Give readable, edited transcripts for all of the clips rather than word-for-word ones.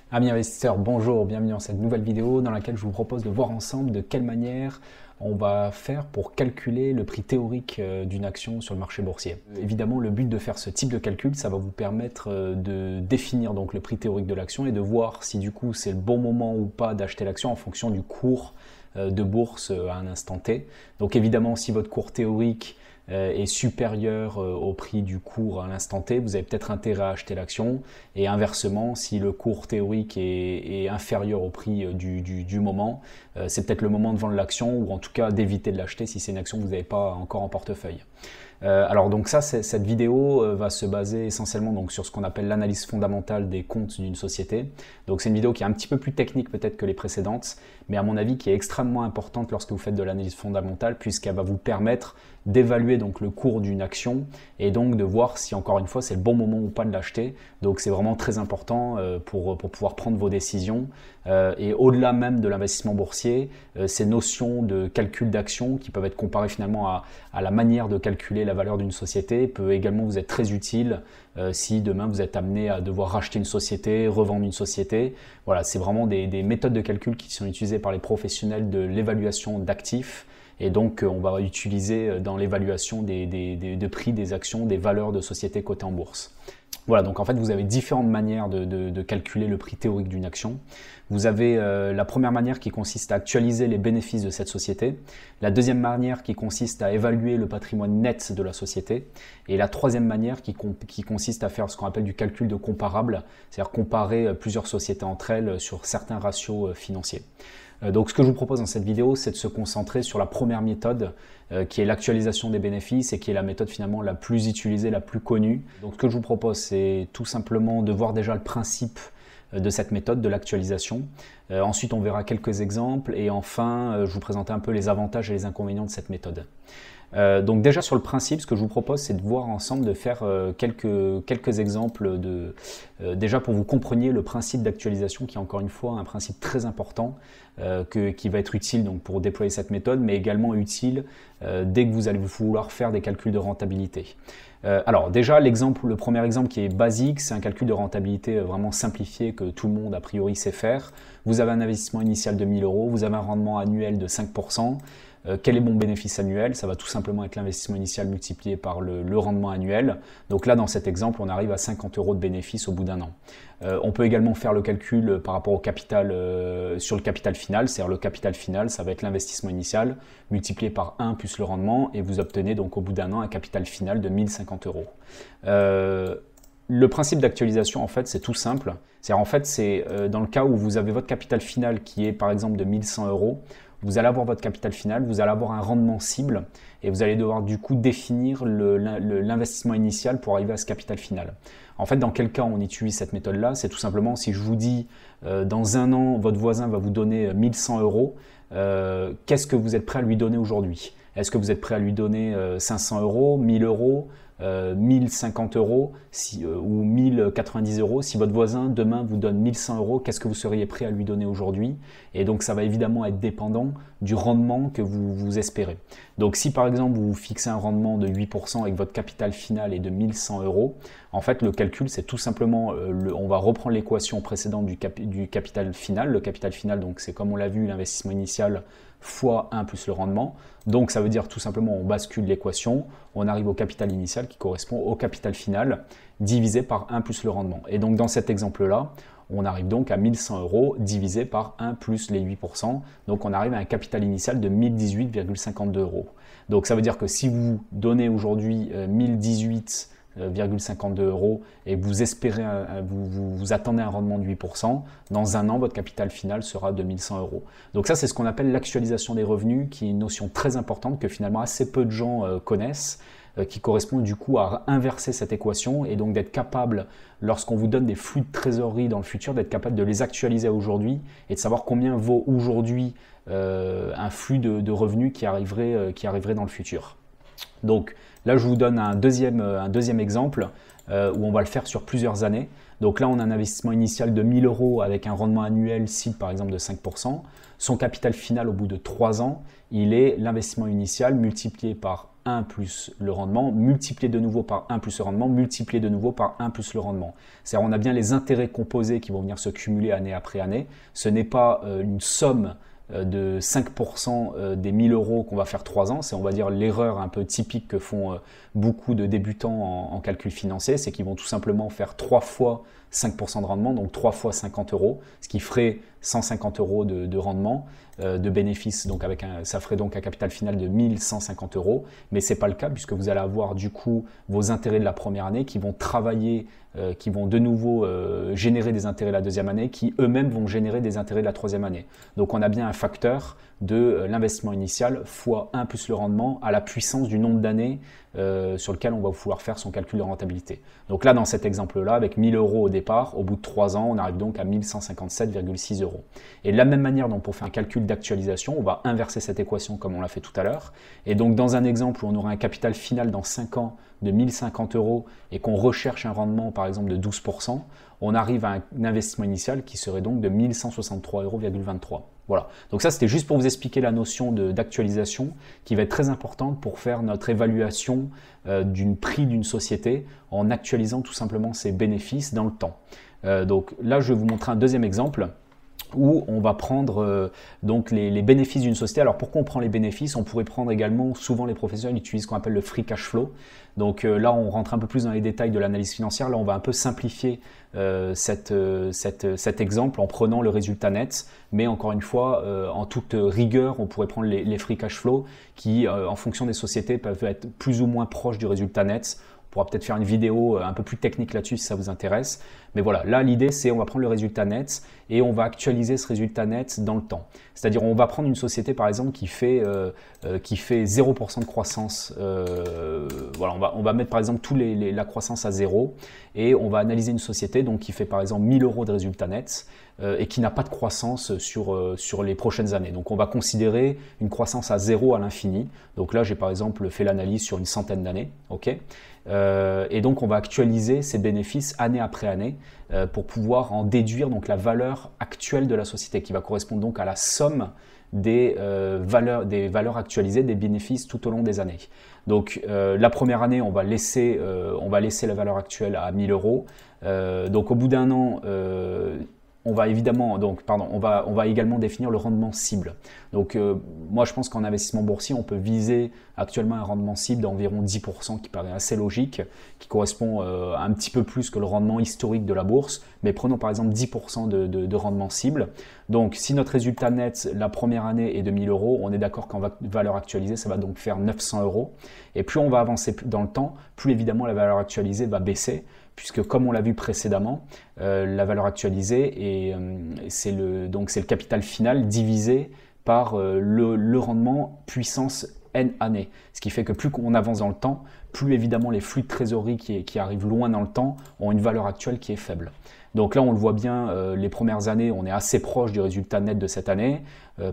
Amis investisseurs, bonjour, bienvenue dans cette nouvelle vidéo dans laquelle je vous propose de voir ensemble de quelle manière on va faire pour calculer le prix théorique d'une action sur le marché boursier. Évidemment, le but de faire ce type de calcul, ça va vous permettre de définir donc le prix théorique de l'action et de voir si du coup c'est le bon moment ou pas d'acheter l'action en fonction du cours de bourse à un instant T. Donc évidemment, si votre cours théorique est supérieur au prix du cours à l'instant T, vous avez peut-être intérêt à acheter l'action. Et inversement, si le cours théorique est inférieur au prix du moment, c'est peut-être le moment de vendre l'action ou en tout cas d'éviter de l'acheter si c'est une action que vous n'avez pas encore en portefeuille. Alors donc cette vidéo va se baser essentiellement donc sur ce qu'on appelle l'analyse fondamentale des comptes d'une société. Donc c'est une vidéo qui est un petit peu plus technique peut-être que les précédentes, mais à mon avis qui est extrêmement importante lorsque vous faites de l'analyse fondamentale puisqu'elle va vous permettre d'évaluer donc le cours d'une action et donc de voir si encore une fois c'est le bon moment ou pas de l'acheter. Donc c'est vraiment très important pour pouvoir prendre vos décisions. Et au-delà même de l'investissement boursier, ces notions de calcul d'action qui peuvent être comparées finalement à la manière de calculer la valeur d'une société peut également vous être très utile si demain vous êtes amené à devoir racheter une société, revendre une société. Voilà, c'est vraiment des méthodes de calcul qui sont utilisées par les professionnels de l'évaluation d'actifs. Et donc, on va utiliser dans l'évaluation de prix des actions, des valeurs de sociétés cotées en bourse. Voilà, donc en fait, vous avez différentes manières de calculer le prix théorique d'une action. Vous avez la première manière qui consiste à actualiser les bénéfices de cette société. La deuxième manière qui consiste à évaluer le patrimoine net de la société. Et la troisième manière qui consiste à faire ce qu'on appelle du calcul de comparable, c'est-à-dire comparer plusieurs sociétés entre elles sur certains ratios financiers. Donc ce que je vous propose dans cette vidéo, c'est de se concentrer sur la première méthode qui est l'actualisation des bénéfices et qui est la méthode finalement la plus utilisée, la plus connue. Donc ce que je vous propose, c'est tout simplement de voir déjà le principe de cette méthode, de l'actualisation. Ensuite, on verra quelques exemples et enfin, je vous présenterai un peu les avantages et les inconvénients de cette méthode. Donc déjà sur le principe, ce que je vous propose, c'est de voir ensemble, de faire quelques exemples déjà pour que vous compreniez le principe d'actualisation qui est encore une fois un principe très important qui va être utile donc, pour déployer cette méthode, mais également utile dès que vous allez vouloir faire des calculs de rentabilité. Alors déjà, le premier exemple qui est basique, c'est un calcul de rentabilité vraiment simplifié que tout le monde a priori sait faire. Vous avez un investissement initial de 1000 €, vous avez un rendement annuel de 5%. Quel est mon bénéfice annuel? Ça va tout simplement être l'investissement initial multiplié par le rendement annuel. Donc là, dans cet exemple, on arrive à 50 € de bénéfice au bout d'un an. On peut également faire le calcul par rapport au capital, sur le capital final, c'est-à-dire le capital final, ça va être l'investissement initial multiplié par 1 plus le rendement et vous obtenez donc au bout d'un an un capital final de 1050 €. Le principe d'actualisation, en fait, c'est tout simple. C'est-à-dire, en fait, c'est dans le cas où vous avez votre capital final qui est par exemple de 1100 €, vous allez avoir votre capital final, vous allez avoir un rendement cible et vous allez devoir du coup définir l'investissement initial pour arriver à ce capital final. En fait, dans quel cas on utilise cette méthode-là? C'est tout simplement si je vous dis dans un an, votre voisin va vous donner 1100 €, qu'est-ce que vous êtes prêt à lui donner aujourd'hui? Est-ce que vous êtes prêt à lui donner 500 €, 1000 €, 1050 € ou 1090 €? Si votre voisin demain vous donne 1100 €, qu'est-ce que vous seriez prêt à lui donner aujourd'hui? Et donc ça va évidemment être dépendant du rendement que vous espérez. Donc si par exemple vous fixez un rendement de 8% et que votre capital final est de 1100 €, en fait le calcul c'est tout simplement, on va reprendre l'équation précédente du capital final. Le capital final, donc c'est comme on l'a vu, l'investissement initial fois 1 plus le rendement. Donc ça veut dire tout simplement on bascule l'équation, on arrive au capital initial qui correspond au capital final divisé par 1 plus le rendement. Et donc dans cet exemple-là, on arrive donc à 1100 € divisé par 1 plus les 8%. Donc on arrive à un capital initial de 1018,52 €. Donc ça veut dire que si vous donnez aujourd'hui 1018,52 € et vous espérez, vous attendez un rendement de 8%, dans un an, votre capital final sera de 1100 €. Donc ça, c'est ce qu'on appelle l'actualisation des revenus, qui est une notion très importante que finalement assez peu de gens connaissent, qui correspond du coup à inverser cette équation et donc d'être capable, lorsqu'on vous donne des flux de trésorerie dans le futur, d'être capable de les actualiser aujourd'hui et de savoir combien vaut aujourd'hui un flux de revenus qui arriverait dans le futur. Donc là, je vous donne un deuxième exemple où on va le faire sur plusieurs années. Donc là, on a un investissement initial de 1000 € avec un rendement annuel cible par exemple de 5%. Son capital final au bout de 3 ans, il est l'investissement initial multiplié par 1 plus le rendement, multiplié de nouveau par 1 plus le rendement, multiplié de nouveau par 1 plus le rendement. C'est-à-dire on a bien les intérêts composés qui vont venir se cumuler année après année. Ce n'est pas une somme de 5% des 1000 euros qu'on va faire 3 ans. C'est, on va dire, l'erreur un peu typique que font beaucoup de débutants en calcul financier, c'est qu'ils vont tout simplement faire 3 fois 5% de rendement, donc 3 fois 50 euros, ce qui ferait 150 euros de rendement, de bénéfice, donc ça ferait donc un capital final de 1150 euros, mais ce n'est pas le cas puisque vous allez avoir du coup vos intérêts de la première année qui vont travailler, qui vont de nouveau générer des intérêts la deuxième année, qui eux-mêmes vont générer des intérêts de la troisième année. Donc on a bien un facteur de l'investissement initial fois 1 plus le rendement à la puissance du nombre d'années sur lequel on va pouvoir faire son calcul de rentabilité. Donc là, dans cet exemple-là, avec 1000 euros au départ, au bout de 3 ans, on arrive donc à 1157,6 euros. Et de la même manière, donc, pour faire un calcul d'actualisation, on va inverser cette équation comme on l'a fait tout à l'heure. Et donc dans un exemple où on aura un capital final dans 5 ans de 1050 euros et qu'on recherche un rendement par exemple de 12%, on arrive à un investissement initial qui serait donc de 1163,23 euros. Voilà, donc ça c'était juste pour vous expliquer la notion d'actualisation qui va être très importante pour faire notre évaluation du prix d'une société en actualisant tout simplement ses bénéfices dans le temps. Donc là je vais vous montrer un deuxième exemple où on va prendre donc les bénéfices d'une société. Alors pourquoi on prend les bénéfices? On pourrait prendre également, souvent les professionnels utilisent ce qu'on appelle le free cash flow. Donc là on rentre un peu plus dans les détails de l'analyse financière. Là on va un peu simplifier cet exemple en prenant le résultat net. Mais encore une fois, en toute rigueur, on pourrait prendre les free cash flow qui, en fonction des sociétés, peuvent être plus ou moins proches du résultat net. On pourra peut-être faire une vidéo un peu plus technique là-dessus si ça vous intéresse. Mais voilà, là l'idée c'est on va prendre le résultat net et on va actualiser ce résultat net dans le temps. C'est-à-dire on va prendre une société par exemple qui fait 0% de croissance. Voilà, on va mettre par exemple la croissance à 0 et on va analyser une société donc, qui fait par exemple 1000 euros de résultat net et qui n'a pas de croissance sur les prochaines années. Donc on va considérer une croissance à 0 à l'infini. Donc là j'ai par exemple fait l'analyse sur une centaine d'années. Okay, et donc on va actualiser ces bénéfices année après année pour pouvoir en déduire donc la valeur actuelle de la société qui va correspondre donc à la somme des valeurs actualisées des bénéfices tout au long des années. Donc la première année on va laisser la valeur actuelle à 1000 euros. Donc au bout d'un an on va évidemment, on va également définir le rendement cible. Donc moi je pense qu'en investissement boursier, on peut viser actuellement un rendement cible d'environ 10% qui paraît assez logique, qui correspond un petit peu plus que le rendement historique de la bourse. Mais prenons par exemple 10% de rendement cible. Donc si notre résultat net la première année est de 1000 euros, on est d'accord qu'en valeur actualisée, ça va donc faire 900 euros. Et plus on va avancer dans le temps, plus évidemment la valeur actualisée va baisser. Puisque comme on l'a vu précédemment, la valeur actualisée, c'est le capital final divisé par le rendement puissance n années. Ce qui fait que plus on avance dans le temps, plus évidemment les flux de trésorerie qui arrivent loin dans le temps ont une valeur actuelle qui est faible. Donc là on le voit bien, les premières années on est assez proche du résultat net de cette année.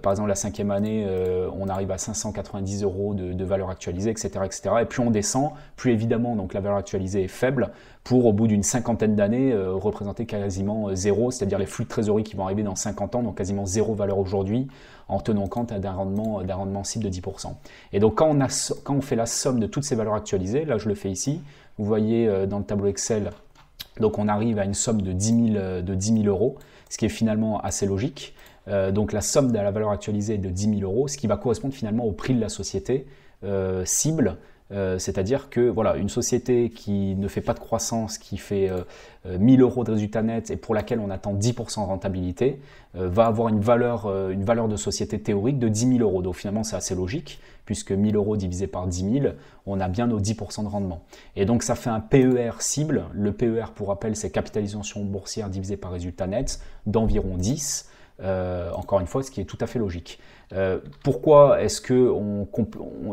Par exemple la 5e année on arrive à 590 euros de valeur actualisée, etc., etc. Et plus on descend, plus évidemment donc la valeur actualisée est faible pour au bout d'une cinquantaine d'années représenter quasiment zéro, c'est-à-dire les flux de trésorerie qui vont arriver dans 50 ans, donc quasiment zéro valeur aujourd'hui en tenant compte d'un rendement cible de 10%. Et donc quand on fait la somme de toutes ces valeurs actualisées, là je le fais ici, vous voyez dans le tableau Excel, donc on arrive à une somme de 10 000 euros, ce qui est finalement assez logique. Donc la somme de la valeur actualisée est de 10 000 euros, ce qui va correspondre finalement au prix de la société cible. C'est-à-dire que voilà, une société qui ne fait pas de croissance, qui fait 1000 euros de résultat net et pour laquelle on attend 10% de rentabilité, va avoir une valeur de société théorique de 10 000 euros. Donc finalement c'est assez logique, puisque 1000 euros divisé par 10 000, on a bien nos 10% de rendement. Et donc ça fait un PER cible. Le PER, pour rappel, c'est capitalisation boursière divisée par résultat net d'environ 10. Encore une fois, ce qui est tout à fait logique. Pourquoi est-ce que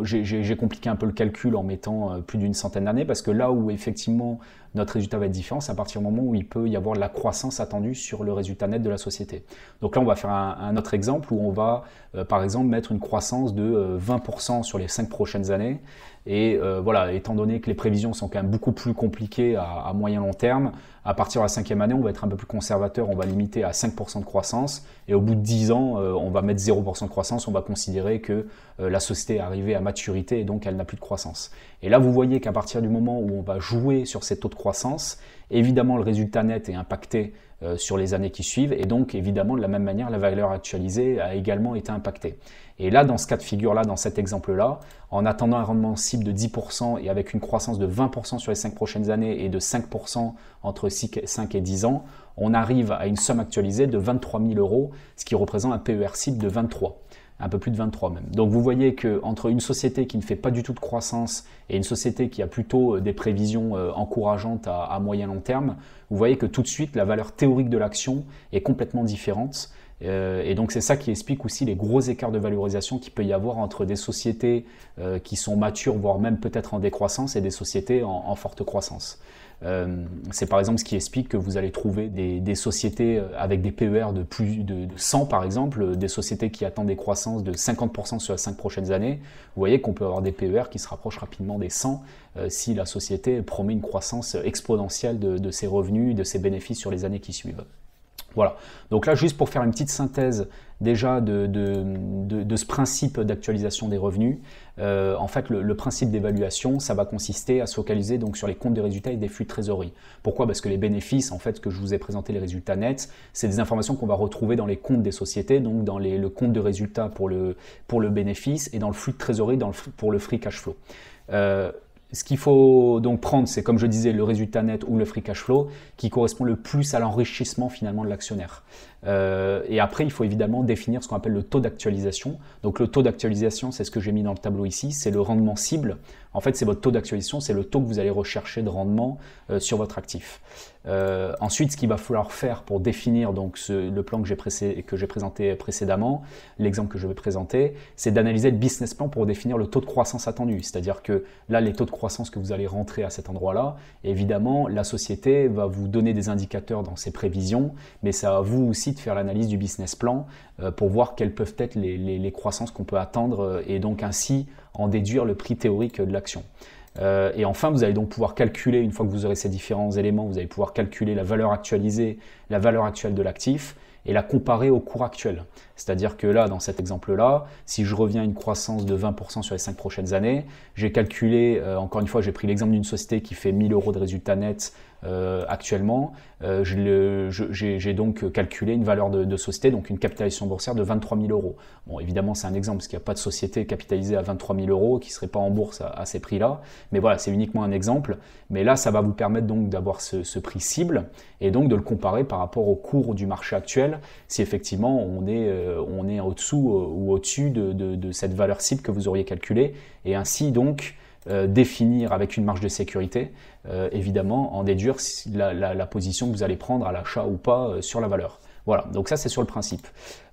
j'ai compliqué un peu le calcul en mettant plus d'une centaine d'années? Parce que là où effectivement notre résultat va être différent, c'est à partir du moment où il peut y avoir de la croissance attendue sur le résultat net de la société. Donc là, on va faire un autre exemple où on va par exemple mettre une croissance de 20% sur les 5 prochaines années. Et voilà, étant donné que les prévisions sont quand même beaucoup plus compliquées à moyen long terme, à partir de la 5e année, on va être un peu plus conservateur, on va limiter à 5% de croissance. et au bout de 10 ans, on va mettre 0% de croissance, on va considérer que la société est arrivée à maturité et donc elle n'a plus de croissance. Et là, vous voyez qu'à partir du moment où on va jouer sur ces taux de croissance, évidemment, le résultat net est impacté sur les années qui suivent et donc évidemment de la même manière la valeur actualisée a également été impactée. Et là dans ce cas de figure là, dans cet exemple là, en attendant un rendement cible de 10% et avec une croissance de 20% sur les 5 prochaines années et de 5% entre 5 et 10 ans, on arrive à une somme actualisée de 23 000 €, ce qui représente un PER cible de 23. Un peu plus de 23 même. Donc vous voyez qu'entre une société qui ne fait pas du tout de croissance et une société qui a plutôt des prévisions encourageantes à moyen long terme, vous voyez que tout de suite la valeur théorique de l'action est complètement différente. Et donc c'est ça qui explique aussi les gros écarts de valorisation qu'il peut y avoir entre des sociétés qui sont matures, voire même peut-être en décroissance, et des sociétés en forte croissance. C'est par exemple ce qui explique que vous allez trouver des sociétés avec des PER de plus de 100 par exemple, des sociétés qui attendent des croissances de 50% sur les 5 prochaines années. Vous voyez qu'on peut avoir des PER qui se rapprochent rapidement des 100 si la société promet une croissance exponentielle de ses revenus, de ses bénéfices sur les années qui suivent. Voilà, donc là juste pour faire une petite synthèse déjà de ce principe d'actualisation des revenus, en fait le principe d'évaluation, ça va consister à se focaliser donc sur les comptes de résultats et des flux de trésorerie. Pourquoi? Parce que les bénéfices, en fait, que je vous ai présenté, les résultats nets, c'est des informations qu'on va retrouver dans les comptes des sociétés, donc dans le compte de résultats pour le bénéfice et dans le flux de trésorerie pour le free cash flow. Ce qu'il faut donc prendre, c'est comme je disais, le résultat net ou le free cash flow qui correspond le plus à l'enrichissement finalement de l'actionnaire. Et après, il faut évidemment définir ce qu'on appelle le taux d'actualisation. Donc le taux d'actualisation, c'est ce que j'ai mis dans le tableau ici, c'est le rendement cible. En fait, c'est votre taux d'actualisation, c'est le taux que vous allez rechercher de rendement sur votre actif. Ensuite, ce qu'il va falloir faire pour définir donc le plan que j'ai présenté précédemment, l'exemple que je vais présenter, c'est d'analyser le business plan pour définir le taux de croissance attendu. C'est-à-dire que là, les taux de croissance que vous allez rentrer à cet endroit-là, évidemment, la société va vous donner des indicateurs dans ses prévisions, mais c'est à vous aussi de faire l'analyse du business plan pour voir quelles peuvent être les croissances qu'on peut attendre et donc ainsi en déduire le prix théorique de l'action. Et enfin, vous allez donc pouvoir calculer, une fois que vous aurez ces différents éléments, vous allez pouvoir calculer la valeur actualisée, la valeur actuelle de l'actif et la comparer au cours actuel. C'est-à-dire que là, dans cet exemple-là, si je reviens à une croissance de 20% sur les 5 prochaines années, j'ai calculé, encore une fois, j'ai pris l'exemple d'une société qui fait 1 000 € de résultats nets actuellement. J'ai donc calculé une valeur de société, donc une capitalisation boursière de 23 000 €. Bon, évidemment, c'est un exemple, parce qu'il n'y a pas de société capitalisée à 23 000 € qui ne serait pas en bourse à ces prix-là. Mais voilà, c'est uniquement un exemple. Mais là, ça va vous permettre donc d'avoir ce prix cible et donc de le comparer par rapport au cours du marché actuel, si effectivement on est au-dessous ou au-dessus de cette valeur cible que vous auriez calculée, et ainsi donc définir avec une marge de sécurité, évidemment, en déduire la position que vous allez prendre à l'achat ou pas sur la valeur. Voilà, donc ça c'est sur le principe.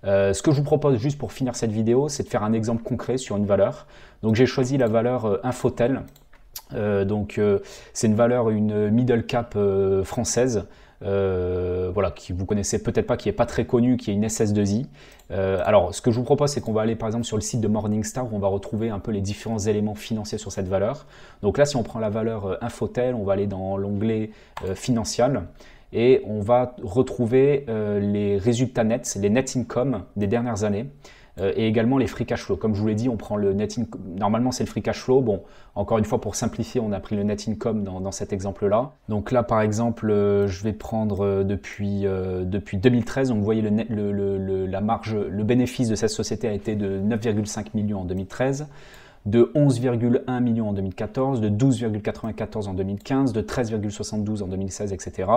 Ce que je vous propose juste pour finir cette vidéo, c'est de faire un exemple concret sur une valeur. Donc j'ai choisi la valeur Infotel. C'est une valeur, une middle cap française. Voilà, qui vous connaissez peut-être pas, qui est pas très connue, qui est une SS2I. Alors, ce que je vous propose, c'est qu'on va aller par exemple sur le site de Morningstar où on va retrouver un peu les différents éléments financiers sur cette valeur. Donc là, si on prend la valeur Infotel, on va aller dans l'onglet Financial et on va retrouver les résultats nets, les net income des dernières années. Et également les free cash flow. Comme je vous l'ai dit, on prend le net income. Normalement, c'est le free cash flow. Bon, encore une fois, pour simplifier, on a pris le net income dans cet exemple-là. Donc là, par exemple, je vais prendre depuis 2013. Donc vous voyez la marge, le bénéfice de cette société a été de 9,5 millions en 2013, de 11,1 millions en 2014, de 12,94 en 2015, de 13,72 en 2016, etc.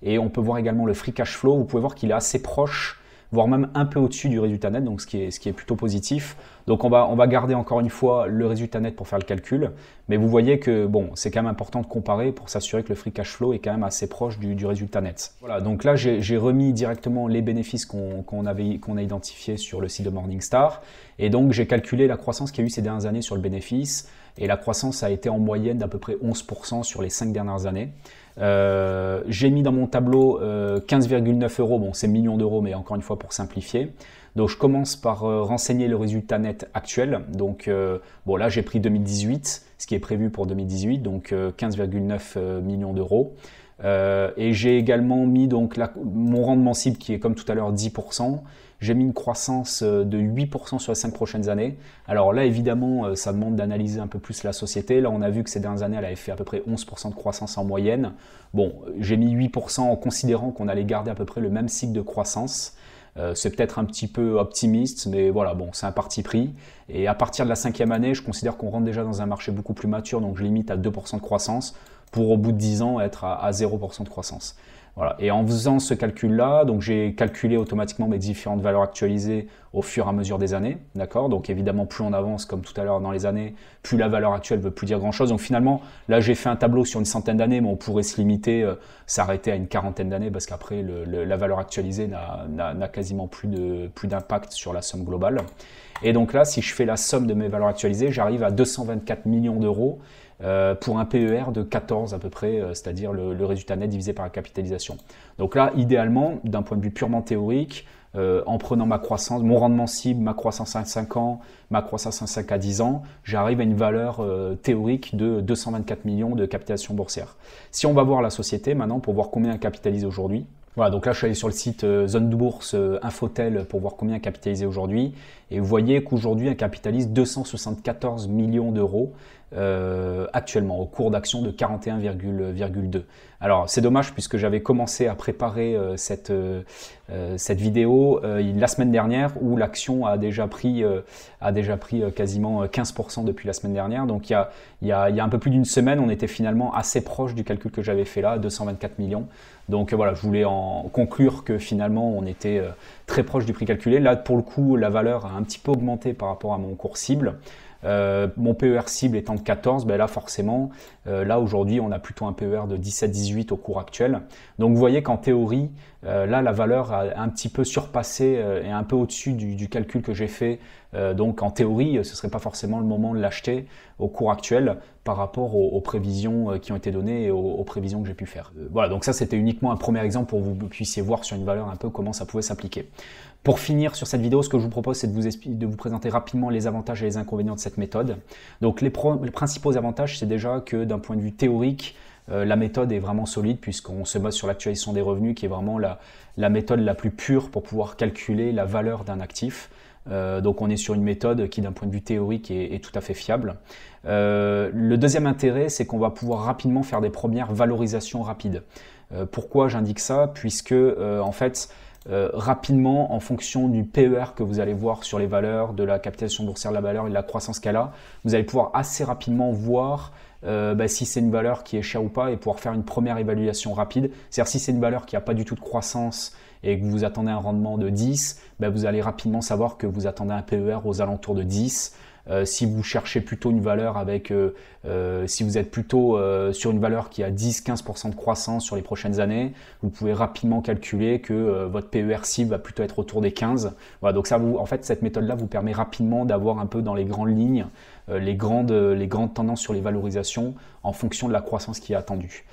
Et on peut voir également le free cash flow. Vous pouvez voir qu'il est assez proche, voire même un peu au-dessus du résultat net, donc ce qui est plutôt positif. Donc on va garder encore une fois le résultat net pour faire le calcul, mais vous voyez que bon, c'est quand même important de comparer pour s'assurer que le free cash flow est quand même assez proche du résultat net. Voilà, donc là j'ai remis directement les bénéfices qu'on a identifiés sur le site de Morningstar, et donc j'ai calculé la croissance qu'il y a eu ces dernières années sur le bénéfice, et la croissance a été en moyenne d'à peu près 11% sur les 5 dernières années. J'ai mis dans mon tableau 15,9 €, bon c'est millions d'euros, mais encore une fois pour simplifier. Donc je commence par renseigner le résultat net actuel. Donc bon là j'ai pris 2018, ce qui est prévu pour 2018, donc 15,9 millions d'euros. Et j'ai également mis donc mon rendement cible qui est comme tout à l'heure 10%. J'ai mis une croissance de 8% sur les 5 prochaines années. Alors là, évidemment, ça demande d'analyser un peu plus la société. Là, on a vu que ces dernières années, elle avait fait à peu près 11% de croissance en moyenne. Bon, j'ai mis 8% en considérant qu'on allait garder à peu près le même cycle de croissance. C'est peut-être un petit peu optimiste, mais voilà, bon, c'est un parti pris. Et à partir de la 5e année, je considère qu'on rentre déjà dans un marché beaucoup plus mature, donc je limite à 2% de croissance pour au bout de 10 ans être à 0% de croissance. Voilà. Et en faisant ce calcul-là, donc j'ai calculé automatiquement mes différentes valeurs actualisées au fur et à mesure des années, d'accord? Donc évidemment, plus on avance, comme tout à l'heure dans les années, plus la valeur actuelle ne veut plus dire grand-chose. Donc finalement, là j'ai fait un tableau sur une centaine d'années, mais on pourrait se limiter, s'arrêter à une quarantaine d'années, parce qu'après la valeur actualisée n'a quasiment plus d'impact sur la somme globale. Et donc là, si je fais la somme de mes valeurs actualisées, j'arrive à 224 millions d'euros. Pour un PER de 14 à peu près, c'est-à-dire le résultat net divisé par la capitalisation. Donc là, idéalement, d'un point de vue purement théorique, en prenant ma croissance, mon rendement cible, ma croissance à 5 ans, ma croissance à 5 à 10 ans, j'arrive à une valeur théorique de 224 millions de capitalisation boursière. Si on va voir la société maintenant pour voir combien elle capitalise aujourd'hui, voilà, donc là je suis allé sur le site Zone de Bourse Infotel pour voir combien elle capitalisait aujourd'hui. Et vous voyez qu'aujourd'hui elle capitalise 274 millions d'euros actuellement au cours d'action de 41,2. Alors c'est dommage puisque j'avais commencé à préparer cette vidéo la semaine dernière où l'action a déjà pris quasiment 15% depuis la semaine dernière. Donc il y a un peu plus d'une semaine, on était finalement assez proche du calcul que j'avais fait là, 224 millions. Donc voilà, je voulais en conclure que finalement on était très proche du prix calculé. Là pour le coup, la valeur a un petit peu augmenté par rapport à mon cours cible. Mon PER cible étant de 14, ben là forcément, là aujourd'hui on a plutôt un PER de 17-18 au cours actuel. Donc vous voyez qu'en théorie, là la valeur a un petit peu surpassé et un peu au-dessus du calcul que j'ai fait. Donc en théorie, ce ne serait pas forcément le moment de l'acheter au cours actuel par rapport aux prévisions qui ont été données et aux prévisions que j'ai pu faire. Voilà, donc ça c'était uniquement un premier exemple pour que vous puissiez voir sur une valeur un peu comment ça pouvait s'appliquer. Pour finir sur cette vidéo, ce que je vous propose, c'est de vous présenter rapidement les avantages et les inconvénients de cette méthode. Donc les principaux avantages, c'est déjà que d'un point de vue théorique, la méthode est vraiment solide puisqu'on se base sur l'actualisation des revenus qui est vraiment la méthode la plus pure pour pouvoir calculer la valeur d'un actif. Donc on est sur une méthode qui d'un point de vue théorique est tout à fait fiable. Le deuxième intérêt, c'est qu'on va pouvoir rapidement faire des premières valorisations rapides. Pourquoi j'indique ça? Puisque en fait, rapidement, en fonction du PER que vous allez voir sur les valeurs, de la capitalisation boursière de la valeur et de la croissance qu'elle a, vous allez pouvoir assez rapidement voir si c'est une valeur qui est chère ou pas et pouvoir faire une première évaluation rapide. C'est-à-dire si c'est une valeur qui n'a pas du tout de croissance et que vous attendez un rendement de 10, vous allez rapidement savoir que vous attendez un PER aux alentours de 10. Si vous cherchez plutôt une valeur avec, si vous êtes plutôt sur une valeur qui a 10-15% de croissance sur les prochaines années, vous pouvez rapidement calculer que votre PER cible va plutôt être autour des 15. Voilà, donc ça en fait, cette méthode-là vous permet rapidement d'avoir un peu dans les grandes lignes les grandes tendances sur les valorisations en fonction de la croissance qui est attendue.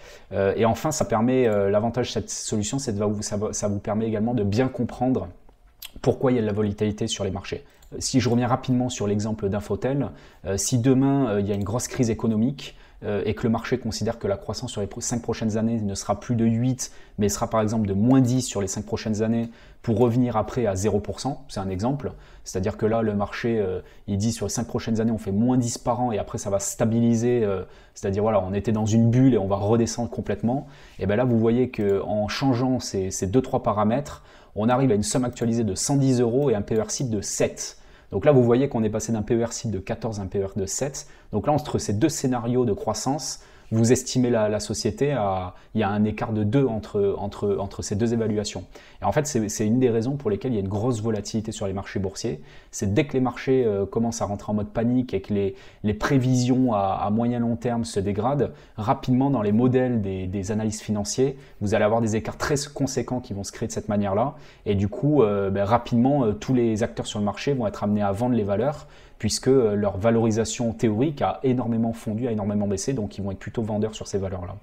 Et enfin, ça permet, l'avantage de cette solution, c'est que ça vous permet également de bien comprendre pourquoi il y a de la volatilité sur les marchés. Si je reviens rapidement sur l'exemple d'Infotel, si demain il y a une grosse crise économique et que le marché considère que la croissance sur les 5 prochaines années ne sera plus de 8, mais sera par exemple de moins 10 sur les 5 prochaines années pour revenir après à 0%, c'est un exemple. C'est-à-dire que là, le marché, il dit sur les 5 prochaines années, on fait moins 10 par an et après ça va stabiliser, c'est-à-dire voilà, on était dans une bulle et on va redescendre complètement. Et bien là, vous voyez qu'en changeant ces 2-3 paramètres, on arrive à une somme actualisée de 110 € et un PER cible de 7. Donc là, vous voyez qu'on est passé d'un PER cible de 14 à un PER de 7. Donc là, entre ces deux scénarios de croissance, vous estimez la société il y a un écart de 2 entre ces deux évaluations. Et en fait, c'est une des raisons pour lesquelles il y a une grosse volatilité sur les marchés boursiers. C'est dès que les marchés commencent à rentrer en mode panique et que les prévisions à moyen long terme se dégradent, rapidement dans les modèles des analystes financiers, vous allez avoir des écarts très conséquents qui vont se créer de cette manière-là. Et du coup, rapidement, tous les acteurs sur le marché vont être amenés à vendre les valeurs puisque leur valorisation théorique a énormément fondu, a énormément baissé, donc ils vont être plutôt vendeurs sur ces valeurs-là.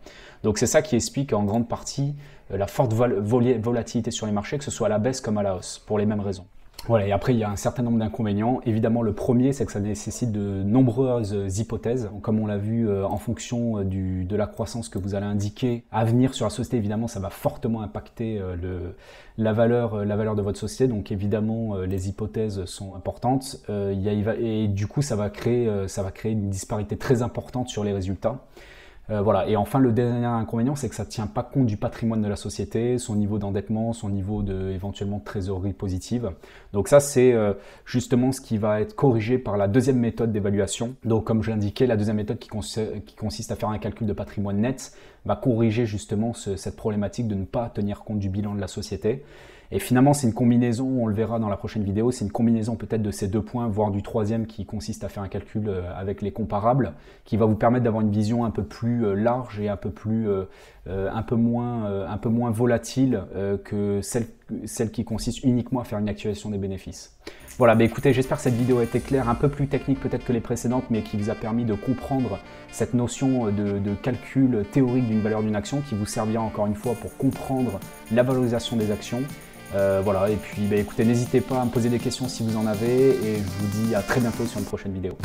Donc c'est ça qui explique en grande partie la forte volatilité sur les marchés, que ce soit à la baisse comme à la hausse, pour les mêmes raisons. Voilà, et après, il y a un certain nombre d'inconvénients. Évidemment, le premier, c'est que ça nécessite de nombreuses hypothèses. Comme on l'a vu, en fonction de la croissance que vous allez indiquer à venir sur la société, évidemment, ça va fortement impacter la valeur de votre société. Donc, évidemment, les hypothèses sont importantes. Et du coup, ça va créer une disparité très importante sur les résultats. Voilà. Et enfin, le dernier inconvénient, c'est que ça ne tient pas compte du patrimoine de la société, son niveau d'endettement, son niveau éventuellement de trésorerie positive. Donc ça, c'est justement ce qui va être corrigé par la deuxième méthode d'évaluation. Donc comme je l'indiquais, la deuxième méthode qui consiste à faire un calcul de patrimoine net va corriger justement cette problématique de ne pas tenir compte du bilan de la société. Et finalement, c'est une combinaison, on le verra dans la prochaine vidéo, c'est une combinaison peut-être de ces deux points, voire du troisième qui consiste à faire un calcul avec les comparables, qui va vous permettre d'avoir une vision un peu plus large et un peu moins volatile que celle qui consiste uniquement à faire une actualisation des bénéfices. Voilà, bah écoutez, j'espère que cette vidéo a été claire, un peu plus technique peut-être que les précédentes, mais qui vous a permis de comprendre cette notion de calcul théorique d'une valeur d'une action, qui vous servira encore une fois pour comprendre la valorisation des actions. Voilà, et puis bah, écoutez, n'hésitez pas à me poser des questions si vous en avez, et je vous dis à très bientôt sur une prochaine vidéo.